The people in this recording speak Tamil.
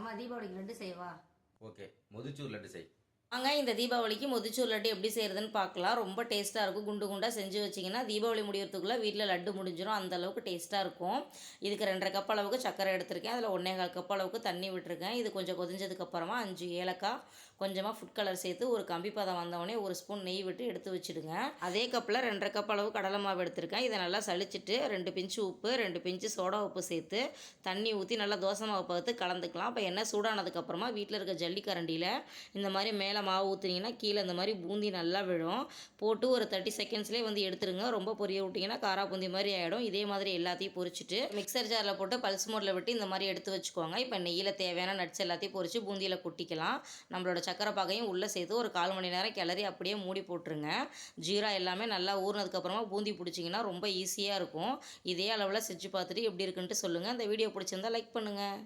அம்மா தீபாவளிக்கு லட்டு செய்வா. ஓகே, மொதிச்சூர் லட்டு செய். வாங்க இந்த தீபாவளிக்கு மொதிச்சூர் லட்டு எப்படி செய்கிறதுன்னு பார்க்கலாம். ரொம்ப டேஸ்ட்டாக இருக்கும். குண்டு குண்டாக செஞ்சு வச்சிங்கன்னா தீபாவளி முடியறதுக்குள்ளே வீட்டில் லட்டு முடிஞ்சிடும். அந்தளவுக்கு டேஸ்ட்டாக இருக்கும். இதுக்கு 2½ கப் அளவுக்கு சர்க்கரை எடுத்திருக்கேன். அதில் 1¼ கப் அளவுக்கு தண்ணி விட்டுருக்கேன். இது கொஞ்சம் கொதிஞ்சதுக்கப்புறமா 5 ஏலக்காய், கொஞ்சமாக ஃபுட் கலர் சேர்த்து ஒரு கம்பி பதம் வந்தவொடனே 1 ஸ்பூன் நெய் விட்டு எடுத்து வச்சுடுங்க. அதே கப்பில் 2½ கப் அளவு கடலை மாவு எடுத்திருக்கேன். இதை நல்லா சளிச்சிட்டு 2 பிஞ்சு உப்பு, 2 பிஞ்சு சோடா உப்பு சேர்த்து தண்ணி ஊற்றி நல்லா தோசை மாவு பார்த்து கலந்துக்கலாம். அப்போ எண்ணெய் சூடானதுக்கப்புறமா வீட்டில் இருக்க ஜல்லிக்கரண்டியில் இந்த மாதிரி மேலே மாவு ஊற்றுனீங்கன்னா கீழே இந்த மாதிரி பூந்தி நல்லா விழும். போட்டு ஒரு 30 செகண்ட்ஸ்லேயே வந்து எடுத்துருங்க. ரொம்ப பொரிய விட்டிங்கன்னா காரா பூந்தி மாதிரி ஆகிடும். இதே மாதிரி எல்லாத்தையும் பொரிச்சிட்டு மிக்சர் ஜாரில் போட்டு பல்ஸ் மோடில் விட்டு இந்த மாதிரி எடுத்து வச்சுக்கோங்க. இப்போ நெய்யில் தேவையான நட்ஸ் எல்லாத்தையும் பொரித்து பூந்தியில் கொட்டிக்கலாம். நம்மளோட சக்கரை பாகையும் உள்ளே சேர்த்து ஒரு 1/4 மணி நேரம் கிளறி அப்படியே மூடி போட்டுருங்க. ஜீரா எல்லாமே நல்லா ஊறினதுக்கப்புறமா பூந்தி பிடிச்சிங்கன்னா ரொம்ப ஈஸியாக இருக்கும். இதே அளவில் செஞ்சு பார்த்துட்டு எப்படி இருக்குன்ட்டு சொல்லுங்கள். இந்த வீடியோ பிடிச்சிருந்தா லைக் பண்ணுங்கள்.